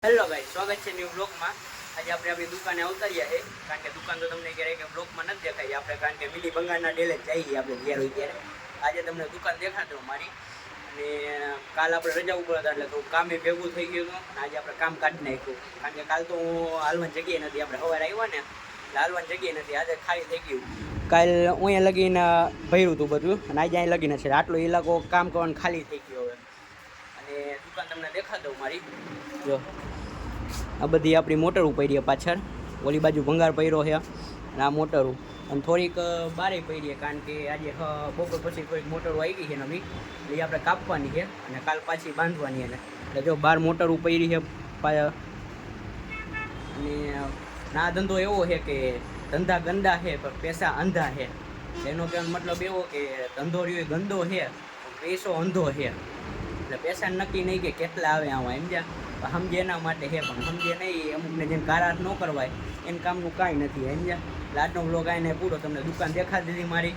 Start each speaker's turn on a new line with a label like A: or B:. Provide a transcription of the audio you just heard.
A: Hello guys, સ્વાગત છે new બ્લોગમાં। આજે આપણે આપણી દુકાને અવતર્યા છે, કારણ કે દુકાન તો તમને ક્યારેય કે બ્લોગમાં નથી દેખાય આપણે, કારણ કે મિલી બંગાળના ડેલે જઈએ આપણે ઘેર હોય ત્યારે। આજે તમને દુકાન દેખાડો મારી, અને કાલ આપણે રજા ઉપર હતા એટલે થોડું કામે ભેગું થઈ ગયું હતું, અને આજે આપણે કામ કાઢી નાખ્યું, કારણ કે કાલ તો હું હાલવાની જગ્યાએ નથી, આપણે સવારે આવ્યા ને એટલે હાલવાની જગ્યાએ નથી, આજે ખાલી થઈ ગયું। કાલ અહીંયા લગીને ભર્યું હતું બધું, અને આજે અહીં લગીને છે આટલો ઇલાકો કામ કરવાનું ખાલી થઈ ગયો હવે। અને દુકાન તમને દેખાડ દઉં મારી, જો આ બધી આપણી મોટર પડી પાછળ, ઓલી બાજુ ભંગાર પડ્યો છે, અને આ મોટરું અને થોડીક બારે પડી, કારણ કે આજે બપોર પછી થોડીક મોટરો આવી ગઈ છે નવી, એટલે આપણે કાપવાની છે અને કાલ પાછી બાંધવાની છે। એટલે જો બાર મોટરું પડી છે અને આ ધંધો એવો છે કે ધંધા ગંદા છે પણ પૈસા અંધા છે। એનો કહેવાનો મતલબ એવો કે ધંધો રહ્યો ગંદો છે, પૈસો અંધો છે, એટલે પૈસા નક્કી નહીં કે કેટલા આવે આવા સમજ્યા, સમજે એના માટે છે, પણ સમજે નહીં અમુકને જેને કારાટ ન કરવાય એને કામનું કાંઈ નથી સમજ્યા। એટલે આજનો બ્લોગ આવીને પૂરો, તમને દુકાન દેખાડી દીધી મારી,